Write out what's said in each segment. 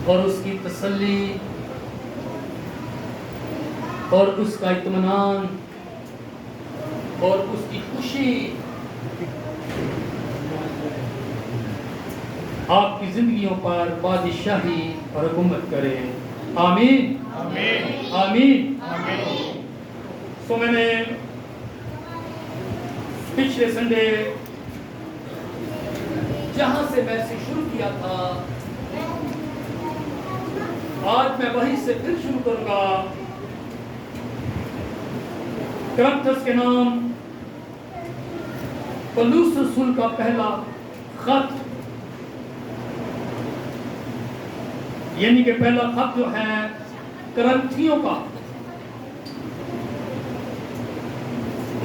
और उसकी तसल्ली और उसका इत्मीनान और उसकी खुशी आपकी जिंदगियों पर बादशाही और हुकूमत करे। आमीन आमीन आमीन। आमीन। तो मैंने पिछले संडे जहां से मैसेज शुरू किया था, आज मैं वहीं से फिर शुरू करूंगा। करंथस के नाम पौलुस रसूल का पहला खत, यानी कि पहला खत जो है करंथियों का,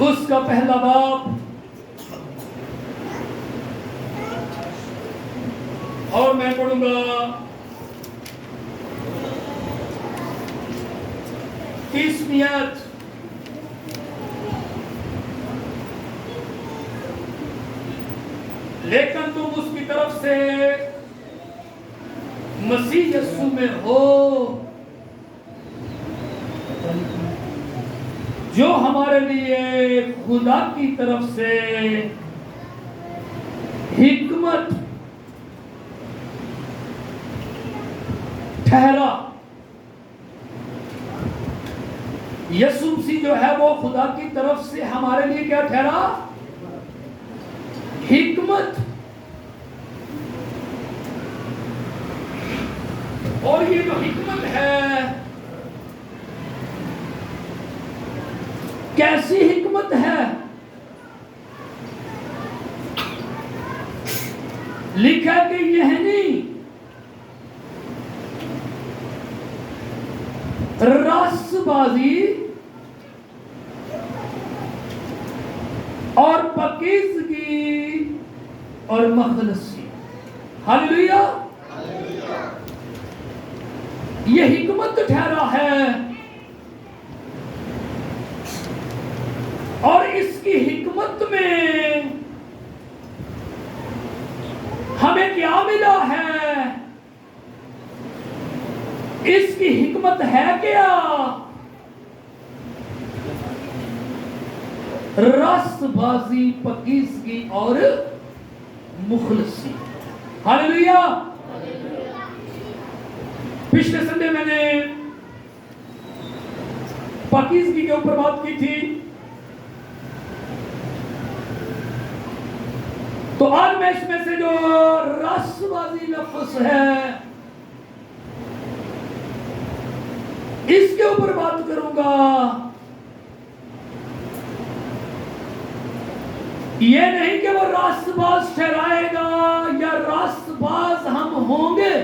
उसका पहला बाब और मैं पढ़ूंगा 30वीं आयत। लेकिन तुम उसकी तरफ से मसीह यीशु में हो, जो हमारे लिए खुदा की तरफ से हिकमत ठहरा। यीशु मसीह जो है वो खुदा की तरफ से हमारे लिए क्या ठहरा? हिकमत। और ये जो हिकमत है, कैसी हिकमत है? लिखा कि यह नहीं रासबाजी और पाकीज़गी और मखलसी। हालेलुया। ये हिकमत ठहरा है, और इसकी हिकमत में हमें क्या मिला है? इसकी हिकमत है क्या? रास्तबाजी, पाकीज़गी और मुखलसी। हालेलुया। पिछले संडे मैंने पाकीज़गी के ऊपर बात की थी, तो आज मैं इसमें से जो रास्तबाजी लफ्ज़ है इसके ऊपर बात करूंगा। ये नहीं कि वो रास्तबाज ठहराएगा या रास्तबाज हम होंगे,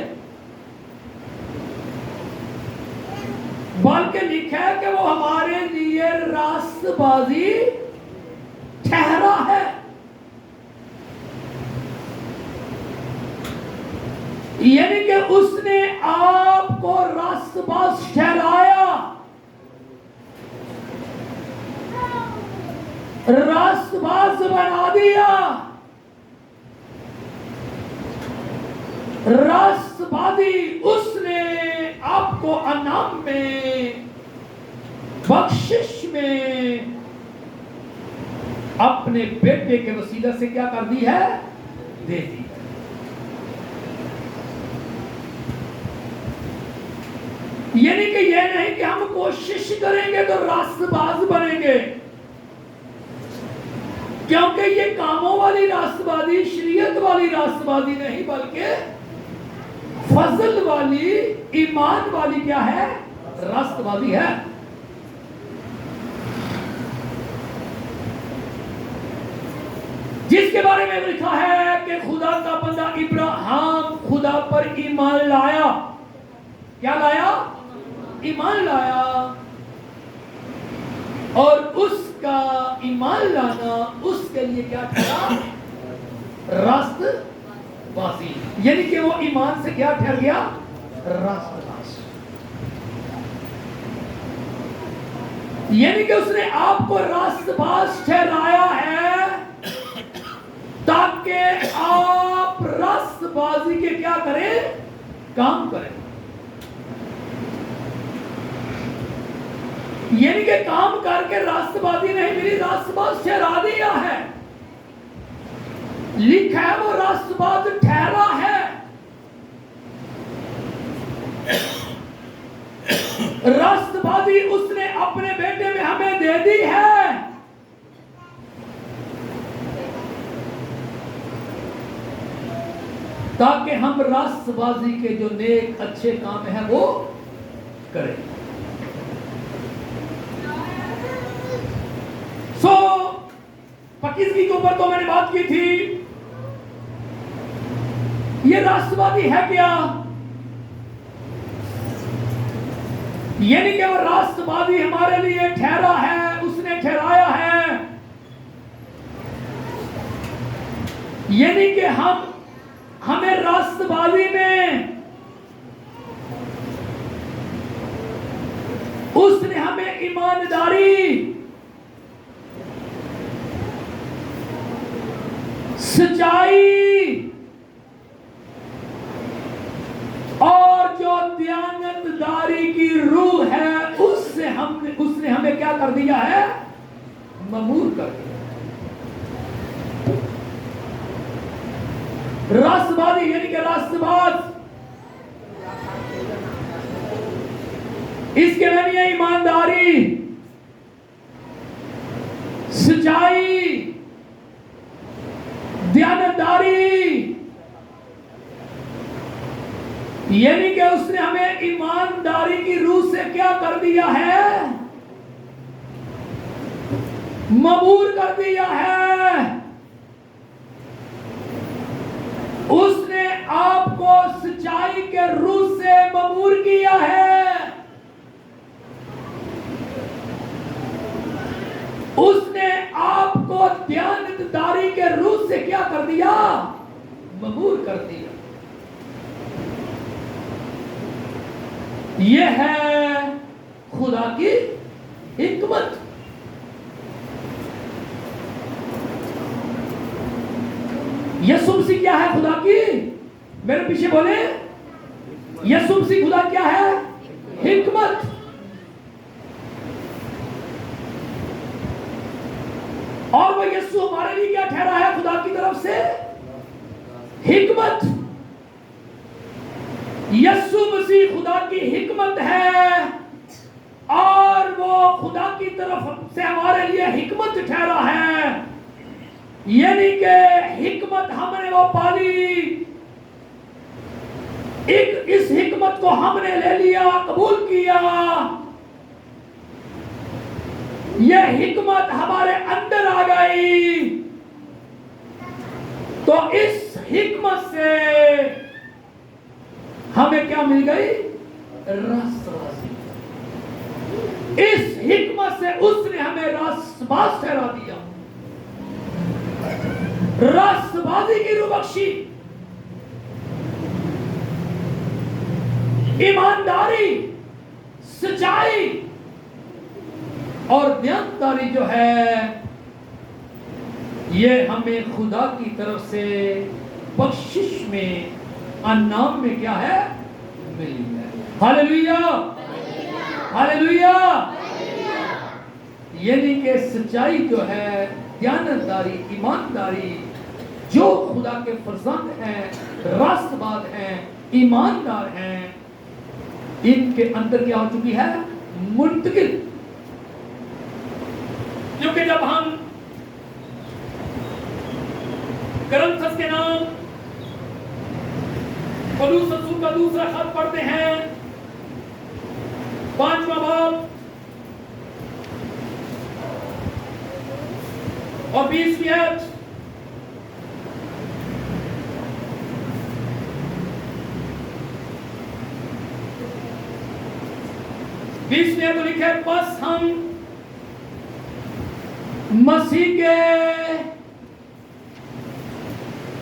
बल्कि लिखा है कि वो हमारे लिए रास्तबाजी ठहरा है। यानी कि उसने आपको रास्तबाज ठहराया, रास्तबाज बना दिया। रास्तबाजी उसने आपको अनाम में, बख्शिश में अपने बेटे के वसीला से क्या कर दी है? दे दी। यानी कि यह नहीं कि हम कोशिश करेंगे तो रास्तबाज बनेंगे, क्योंकि ये कामों वाली रास्तबाजी, शरीयत वाली रास्तबाजी नहीं, बल्कि फजल वाली, ईमान वाली क्या है? रास्तबाजी है। जिसके बारे में लिखा है कि खुदा का बंदा इब्राहिम खुदा पर ईमान लाया। क्या लाया? ईमान लाया। और उसका ईमान लाना उसके लिए क्या ठहरा? रास्तबाजी। यानी कि वो ईमान से क्या ठहर गया? रास्तबाज। यानी कि उसने आपको रास्तबाज ठहराया है ताकि आप रास्तबाजी के क्या करें? काम करें। यानी कि काम करके राष्ट्रवादी नहीं मिली, राष्ट्रवाद ठहरा दिया है। लिखा है वो राष्ट्रवाद ठहरा है। राष्ट्रवादी उसने अपने बेटे में हमें दे दी है। ताकि हम राष्ट्रवादी के जो नेक अच्छे काम है वो करें। सो 25 के ऊपर तो मैंने बात की थी। ये राष्ट्रवादी है क्या? ये नहीं केवल राष्ट्रवादी हमारे लिए ठहरा है, उसने ठहराया है। ये नहीं कि हमें राष्ट्रवादी में उसने हमें ईमानदारी, सच्चाई और जो दयानतदारी की रूह है उससे उसने हमें क्या कर दिया है? ममूर कर दिया। राष्ट्रवादी यानी कि राष्ट्रवाद, इसके में है ईमानदारी, सच्चाई, दयानतदारी, यानी कि उसने हमें ईमानदारी की रूह से क्या कर दिया है? मबूर कर दिया है। उसने आपको सच्चाई के रूह से मबूर किया है। उसने आपको दयानतदारी के रूह से क्या कर दिया? मबूर कर दिया। यह है खुदा की हिकमत। यीशु मसीह क्या है? खुदा की, मेरे पीछे बोले, यीशु मसीह खुदा क्या है? हिकमत। और वो यीशु हमारे लिए क्या ठहरा है? खुदा की तरफ से हिकमत। यीशु मसीह खुदा की हिकमत है और वो खुदा की तरफ से हमारे लिए हिकमत ठहरा है। यानी कि हिकमत हमने वो पाली, इस हिकमत को हमने ले लिया, कबूल किया। यह हिकमत हमारे अंदर आ गई। तो इस हिकमत से हमें क्या मिल गई? राष्ट्रवादी। इस हिकमत से उसने हमें राष्ट्रवाद ठहरा दिया, राष्ट्रवादी की रूह बख्शी। ईमानदारी, सच्चाई और दयानतदारी जो है ये हमें खुदा की तरफ से बख्शिश में, अनाम में क्या है? मिली है। Hallelujah, hallelujah. यानी कि सच्चाई जो है, दयानतदारी, ईमानदारी, जो खुदा के फर्जंद हैं, राष्ट्रवाद हैं, ईमानदार हैं, इनके अंदर क्या हो चुकी है? मुंतकिल। क्योंकि जब हम करंथस के नाम पौलुस रसूल का दूसरा खत पढ़ते हैं, 5वां बाब और 20वीं आयत। तो लिखा है, बस हम मसीह के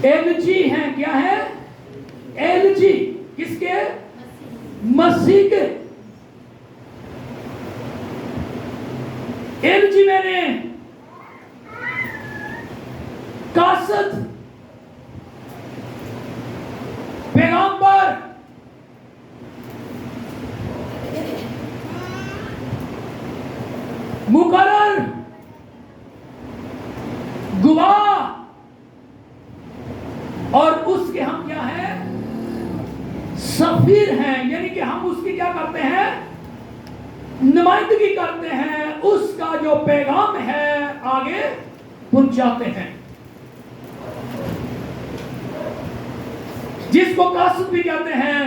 एलजी हैं। क्या है? एलजी। किसके? मसीह के। एलजी मैंने कासद, पैगंबर, सफीर हैं, यानी कि हम उसकी क्या करते हैं, नुमाइंदगी करते हैं, उसका जो पैगाम है आगे पहुंचाते हैं। जिसको कासिद भी कहते हैं।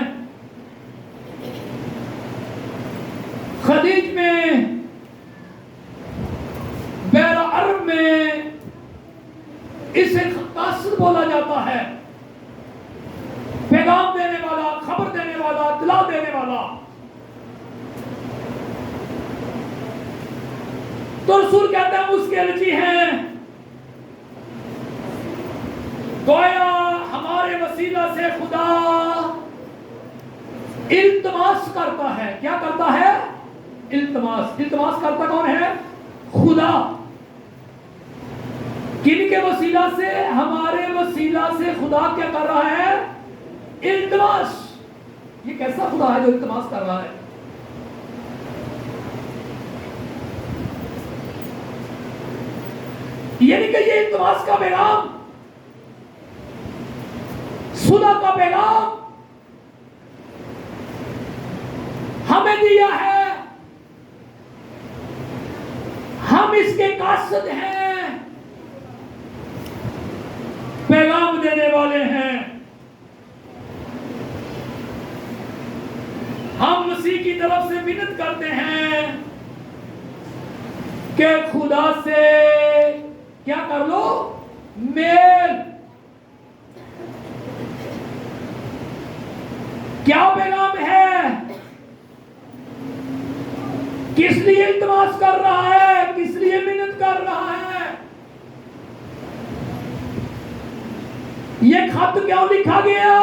खलीज में, बैरा अरब में इसे कासिद बोला जाता है, पैगाम देने वाला, खबर देने वाला, दिला देने वाला। तो रसूल कहते हैं उसके अलजी हैं, गोया हमारे वसीला से खुदा इल्तमास करता है। क्या करता है? इल्तमास। इल्तमास करता कौन है? खुदा। किनके वसीला से? हमारे वसीला से खुदा क्या कर रहा है? इल्तमास। ये कैसा खुदा है जो इल्तमास कर रहा है? यानी कि ये इल्तमास का पैगाम, सुलह का पैगाम हमें दिया है। हम इसके कासिद हैं, पैगाम देने वाले हैं। हम मसीह की तरफ से विनत करते हैं कि खुदा से क्या कर लो? मेल। क्या पैगाम है? किस लिए इल्तमास कर रहा है? किस लिए मिन्नत कर रहा है? ये खत क्यों लिखा गया?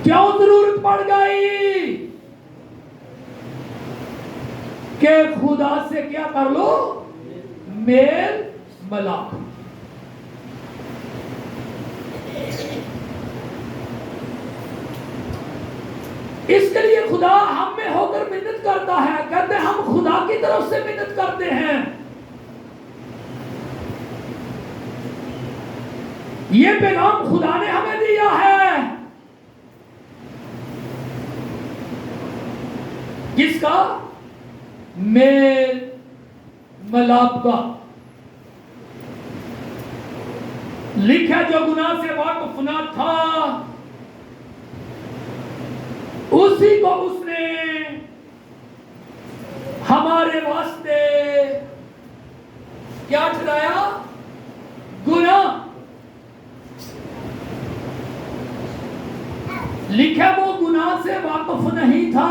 क्यों जरूरत पड़ गई कि खुदा से क्या कर लो? मेल मिलाप। इसके लिए खुदा हम में होकर मिन्नत करता है। कहते हैं हम खुदा की तरफ से मिन्नत करते हैं। ये पैगाम खुदा ने हमें दिया है। किसका? मेल मिलाप का। लिखा जो गुनाह से वाकिफ ना था उसी को उसने हमारे वास्ते क्या ठहराया? गुनाह। लिखा वो गुनाह से वाकिफ नहीं था,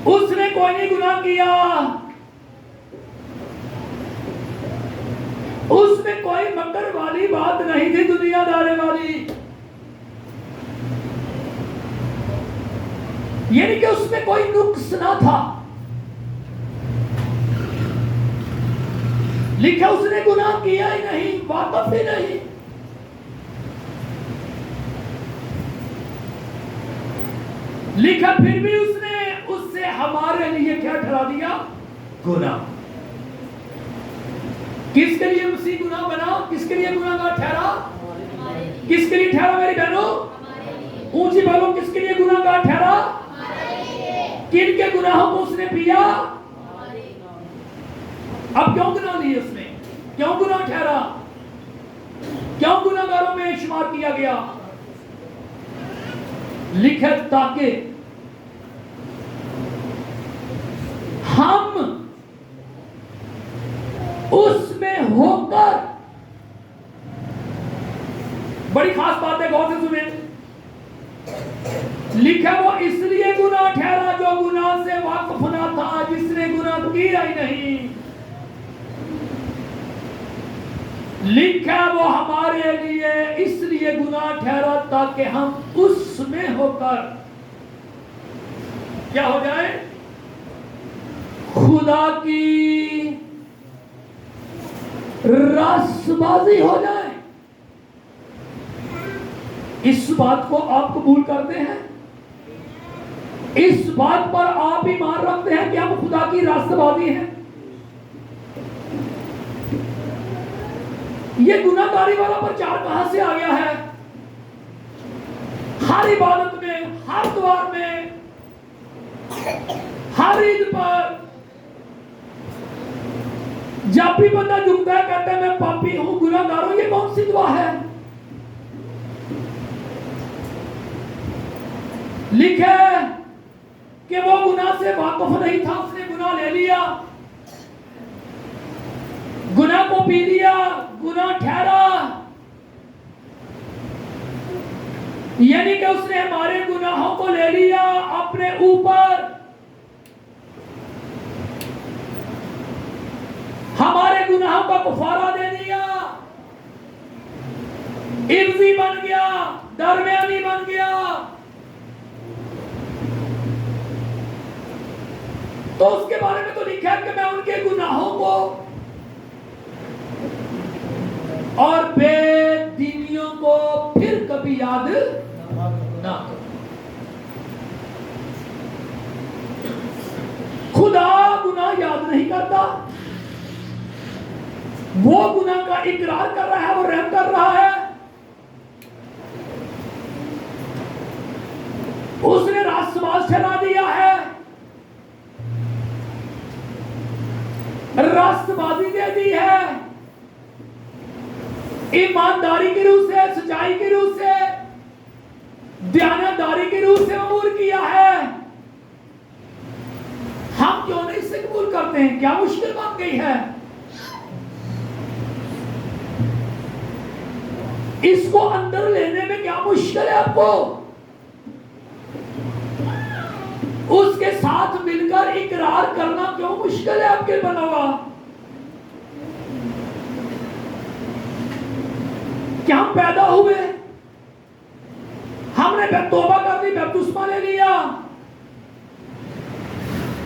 उसने कोई नहीं गुनाह किया, उसमें कोई मकर वाली बात नहीं थी, दुनियादारी वाली। यानी कि उसमें कोई नुक्स ना था। लिखा उसने गुनाह किया ही नहीं, वाकिफ ही नहीं। लिखा फिर भी उसने उससे हमारे लिए क्या ठहरा दिया? गुनाह। किसके लिए मसीह गुनाह बना? किसके लिए गुनाहगार ठहरा? किसके लिए ठहरा मेरी बहनों? ऊंची बोलो, किसके लिए गुनाहगार ठहरा? किन के गुनाहों को उसने पिया? अब क्यों गुनाह लिए उसने? क्यों गुनाह ठहरा? क्यों गुनाहगारों में शुमार किया गया? लिखा ताकि हम उसमें होकर, बड़ी खास बात है, गौर से सुने। लिखा वो इसलिए गुनाह ठहरा जो गुनाह से वाकिफ ना था, जिसने गुनाह किया ही नहीं। लिखा वो हमारे लिए इसलिए गुनाह ठहरा ताकि हम उसमें होकर क्या हो जाए? खुदा की रास्तबाजी हो जाए। इस बात को आप कबूल करते हैं? इस बात पर आप ईमान रखते हैं कि हम खुदा की रास्तबाजी हैं? ये गुनाहगारी वाला प्रचार कहां से आ गया है? हर इबादत में, हर द्वार में, हर ईद पर जब भी बंदा झुकता है कहता है मैं पापी हूं, गुनाहगार हूं, ये कौन सी दुआ है? लिखे कि वो गुनाह से वाकिफ नहीं था, उसने गुनाह ले लिया, गुनाह को पी लिया, गुनाह ठहरा, यानी कि उसने हमारे गुनाहों को ले लिया अपने ऊपर, हमारे गुनाहों का कफारा दे दिया, इब्जी बन गया, दरमियानी बन गया। तो उसके बारे में तो लिखा है कि मैं उनके गुनाहों को और बेदीनियों को फिर कभी याद ना करूं। खुदा गुनाह याद नहीं करता, वो गुनाह का इकरार कर रहा है, वो रहम कर रहा है। उसने रास्तबाज ठहरा दिया है, रास्तबाजी दे दी है, ईमानदारी की रूह से, सच्चाई की रूह से, दयानतदारी की रूह से अमूर किया है। हम क्यों नहीं इसे कबूल करते हैं? क्या मुश्किल बन गई है? इसको अंदर लेने में क्या मुश्किल है आपको? उसके साथ मिलकर इकरार करना क्यों मुश्किल है आपके बनवा? क्या हम पैदा हुए, हमने तौबा कर दी, बपतिस्मा ले लिया,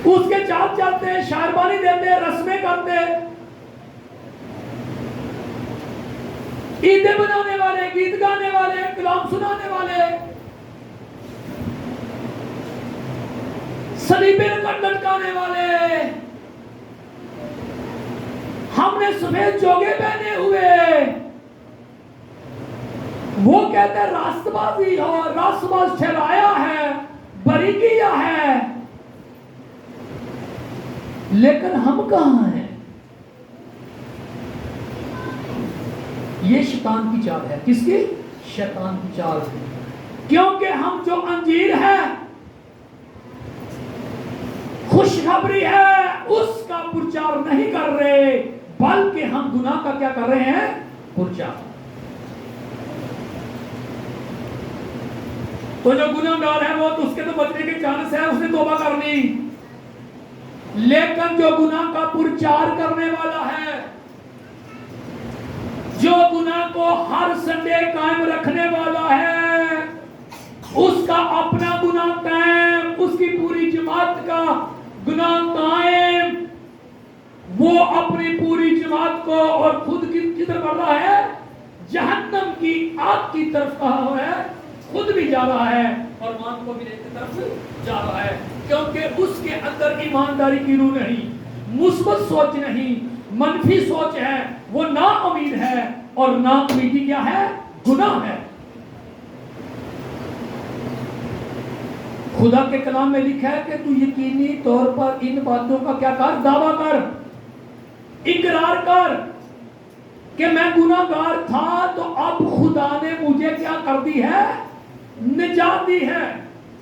उसके चाल चलते, शायरबानी देते, रस्में करते, ईदें बनाने वाले, गीत गाने वाले, कलाम सुनाने वाले, सलीबे लटकाने वाले, हमने सफेद जोगे पहने हुए, वो कहते हैं रास्तबाजी और रास्तबाज ठहराया है, बरी किया है, लेकिन हम कहां हैं? ये शैतान की चाल है। किसकी? शैतान की चाल है। क्योंकि हम जो अंजीर है, खुशखबरी है, उसका प्रचार नहीं कर रहे, बल्कि हम गुनाह का क्या कर रहे हैं? प्रचार। तो जो गुनाहगार है वो तो उसके तो बचने के चांस है, उसने तौबा कर ली, लेकिन जो गुनाह का प्रचार करने वाला है, जो गुनाह को हर संडे कायम रखने वाला है, उसका अपना गुनाह कायम, उसकी पूरी जमात का गुनाह कायम, वो अपनी पूरी जमात को और खुद की तरफ बढ़ रहा है, जहन्नम की आग की तरफ कहा है, खुद भी जा रहा है और मान को भी की तरफ जा रहा है, क्योंकि उसके अंदर ईमानदारी की रूह नहीं, मुस्बत सोच नहीं, मनफी सोच है, वो ना उम्मीद है, और ना उम्मीदी क्या है? गुनाह है। खुदा के कलाम में लिखा है कि तू यकीनी तौर पर इन बातों का क्या कर? दावा कर, इकरार कर कि मैं गुनाहगार था, तो अब खुदा ने मुझे क्या कर दी है? निजात दी है।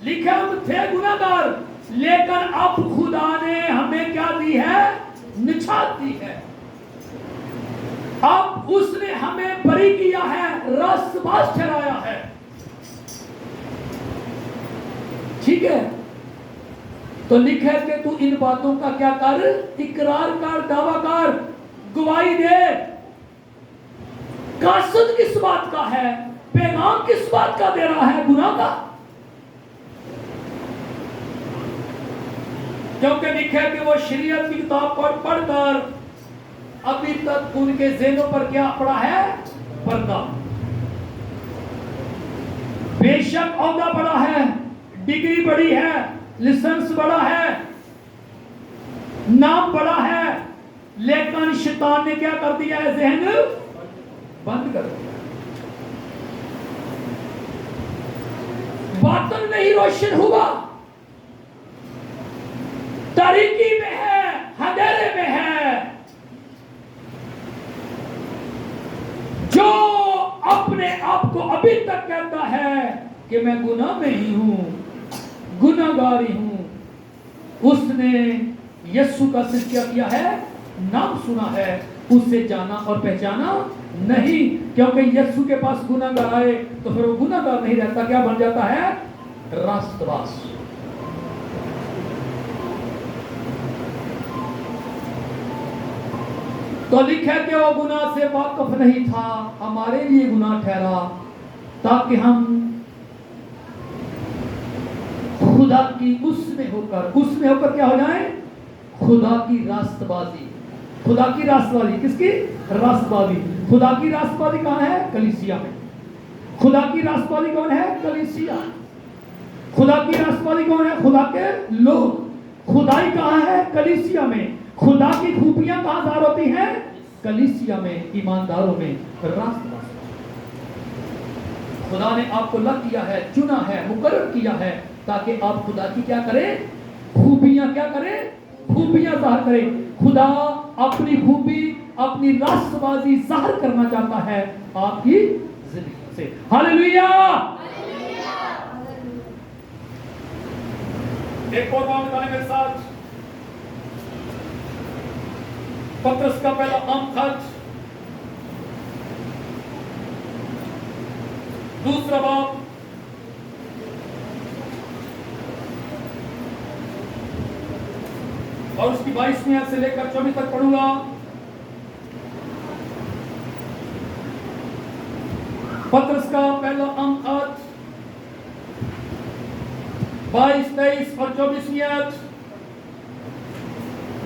लिखा हम थे गुनाहगार, लेकिन अब खुदा ने हमें क्या दी है? निजात दी है। अब उसने हमें बरी किया है, रास्तबाज ठहराया है। ठीक है, तो लिखा कि तू इन बातों का क्या कर? इकरार कर, दावा कर, गवाही दे। कासद किस बात का है? पैगाम किस बात का दे रहा है? गुनाह का। क्योंकि लिखा है कि वो शरीयत की किताब पढ़कर अभी तक उनके ज़हनों पर क्या पड़ा है? पर्दा। बेशक औहदा बड़ा है, डिग्री बड़ी है, लाइसेंस बड़ा है, नाम बड़ा है, लेकिन शैतान ने क्या कर दिया है? ज़हन बंद कर दिया। बातन नहीं रोशन हुआ, तारीकी में है, अंधेरे में है। जो अपने आप को अभी तक कहता है कि मैं गुनाह में ही हूं, गुनाहगारी हूं, उसने यीशु का सिर्फ क्या किया है? नाम सुना है, उसे जाना और पहचाना नहीं। क्योंकि यीशु के पास गुनाहगार आए तो फिर वो गुनाहगार नहीं रहता, क्या बन जाता है? रास्तबाज। तो लिखा कि वो गुनाह से वाकिफ नहीं था, हमारे लिए गुनाह ठहरा ताकि हम खुदा की उसमें होकर क्या हो जाए? खुदा की रास्तबाजी। खुदा की रास्तबाजी किसकी? रास्तबाजी। खुदा की रास्तबाजी कहाँ है? कलीसिया में। खुदा की रास्तबाजी कौन है? कलीसिया। खुदा की रास्तबाजी कौन है? खुदा के लोग। खुदाई कहाँ है? कलीसिया में। खुदा की खूबियां कहाँ ज़ाहिर होती हैं? कलीसिया में, ईमानदारों में, रास्तबाज। खुदा ने आपको लग किया है, चुना है, मुकर्रर किया है ताकि आप खुदा की क्या करें? खूबियां क्या करें? खूबियां ज़ाहिर करें। खुदा अपनी खूबी, अपनी रास्तबाजी ज़ाहिर करना चाहता है आपकी जिंदगी से। हालेलुया। एक और बात बताने मेरे साथ, पत्रस का पहला खत, दूसरा बाब, और उसकी 22वीं आयत से लेकर 24 तक पढ़ूंगा। पत्रस का पहला खत 22, 23 और 24वीं आयत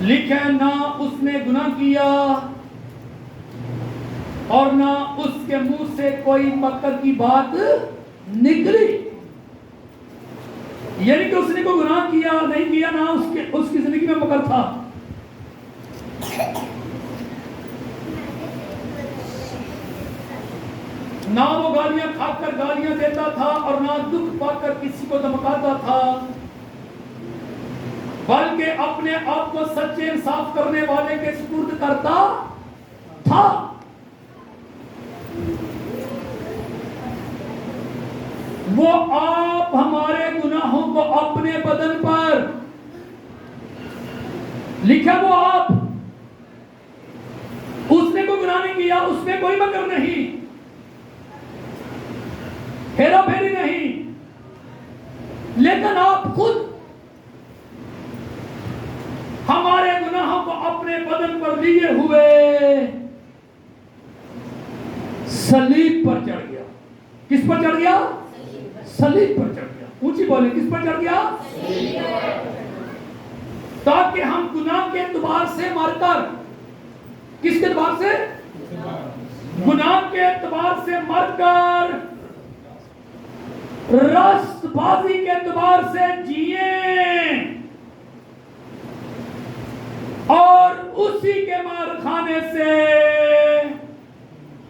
लिखे, ना उसने गुनाह किया और ना उसके मुंह से कोई मक्कर की बात निकली। यानी कि उसने कोई गुनाह किया नहीं किया, ना उसकी जिंदगी में मकर था। ना वो गालियां खाकर गालियां देता था और ना दुख पाकर किसी को धमकाता था, बल्कि अपने आप को सच्चे इंसाफ करने वाले के सुपुर्द करता था। वो आप हमारे गुनाहों को अपने बदन पर लिखा, वो आप, उसने कोई गुनाह नहीं किया, उसमें कोई मकर नहीं, हेरा फेरी नहीं, लेकिन आप खुद हमारे गुनाहों को अपने बदन पर लिए हुए सलीब पर चढ़ गया। किस पर चढ़ गया? सलीब पर चढ़ गया। ऊंची बोले, किस पर चढ़ गया? ताकि हम गुनाह के एतबार से मरकर, किसके एतबार से? गुनाह के एतबार से मरकर रास्तबाजी के एतबार से जिए और उसी के मार खाने से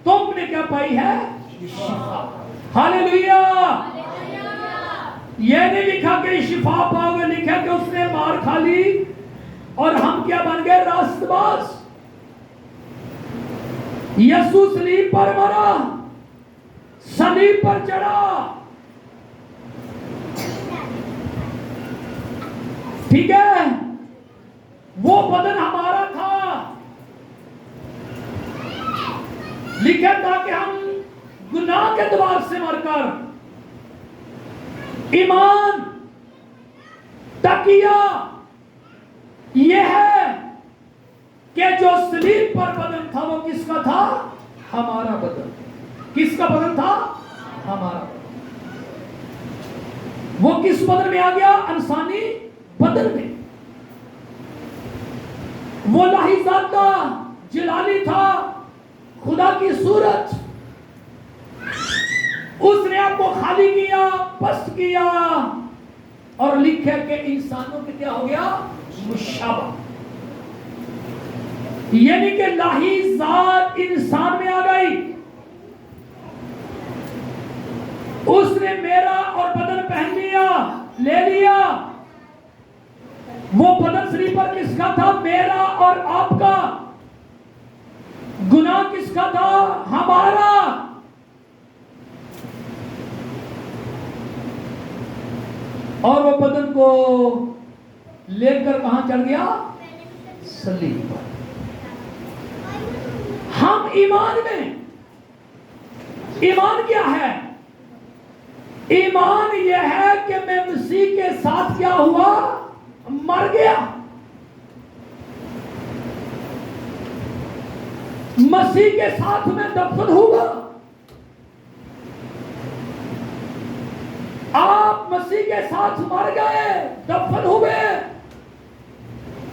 तुमने क्या पाई है? हालेलुया। यह नहीं लिखा कि शिफा पाओगे, लिखा कि उसने मार खा ली और हम क्या बन गए? रास्तबाज। यीशु सलीब पर मरा, सलीब पर चढ़ा, ठीक है? वो बदन हमारा था, लिखा था कि हम गुनाह के द्वार से मरकर ईमान, तकिया यह है कि जो सलीब पर बदन था वो किसका था? हमारा बदन। किसका बदन था? हमारा बदन। वो किस बदन में आ गया? इंसानी बदन में। वो लाहीज़ात का जलाली था, खुदा की सूरत, उसने आपको खाली किया, पस्त किया और लिखे कि इंसानों के क्या हो गया? मुशाबा। यानी कि लाहीज़ात इंसान में आ गई, उसने मेरा और बदन पहन लिया, ले लिया। वो बदन शरीर पर किसका था? मेरा और आपका। गुनाह किसका था? हमारा। और वो बदन को लेकर कहां चढ़ गया? सलीब पर। हम ईमान में, ईमान क्या है? ईमान यह है कि मैं मसीह के साथ क्या हुआ? मर गया। मसीह के साथ में दफन होगा। आप मसीह के साथ मर गए, दफन हुए,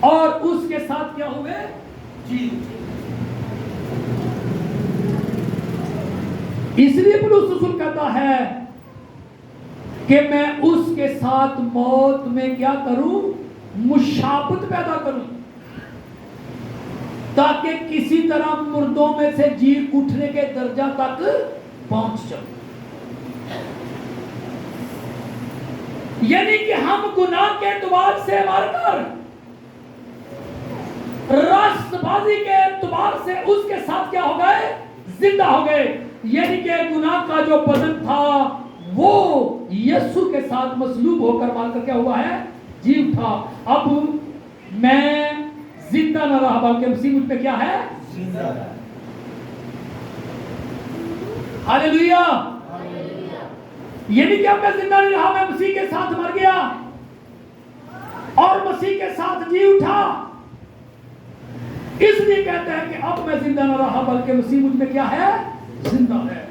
और उसके साथ क्या हुए? जी। इसलिए पौलुस रसूल कहता है कि मैं उसके साथ मौत में क्या करूं? मुशाबत पैदा करूं, ताकि किसी तरह मुर्दों में से जी उठने के दर्जा तक पहुंच जाऊं। यानी कि हम गुनाह के एतबार से मरकर राष्ट्रबाजी के एतबार से उसके साथ क्या हो गए? जिंदा हो गए। यानी कि गुनाह का जो बदन था वो यीशु के साथ मसलूब होकर मारकर क्या हुआ है? जी उठा। अब मैं जिंदा न रहा, बल्कि मसीह मुझ पे क्या है? जिंदा है। हालेलुया। यानी कि अब मैं जिंदा नहीं रहा, मैं मसीह के साथ मर गया और मसीह के साथ जी उठा। इसलिए कहते हैं कि अब मैं जिंदा न रहा, बल्कि मसीह मुझ में क्या है? जिंदा है।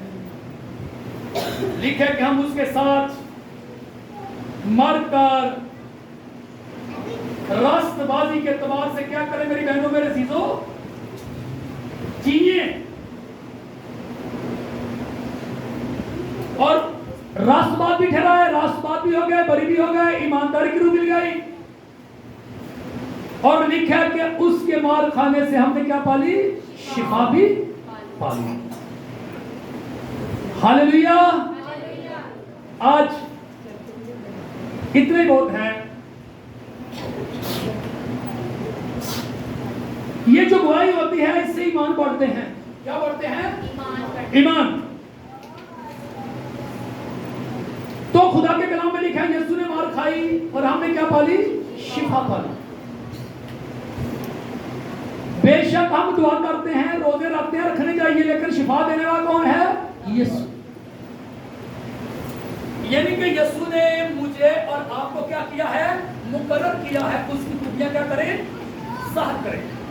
लिखे कि हम उसके साथ मरकर राष्ट्रबाजी के तबार से क्या करें? मेरी बहनों, मेरे अजीजों, जिए। और राष्ट्रवाद भी ठहरा है, राष्ट्रवाद भी हो गए, बरी भी हो गए, ईमानदारी की रूह मिल गई। और लिखा है कि उसके मार खाने से हमने क्या पाली? शिफा भी पाली। हालेलुया। आज इतने बहुत है। ये जो गवाही होती है, इससे ईमान बढ़ते हैं। क्या बढ़ते हैं? ईमान। तो खुदा के कलाम में लिखा है यीशु ने मार खाई और हमने क्या पाली? शिफा पाली। बेशक हम दुआ करते हैं, रोजे रखते हैं, रखने चाहिए, लेकिन शिफा देने वाला कौन है? यीशु। यानी कि यीशु ने मुझे और आपको क्या किया है? मुकर्रर किया है, उसकी खूबियां क्या करें? सहन करें।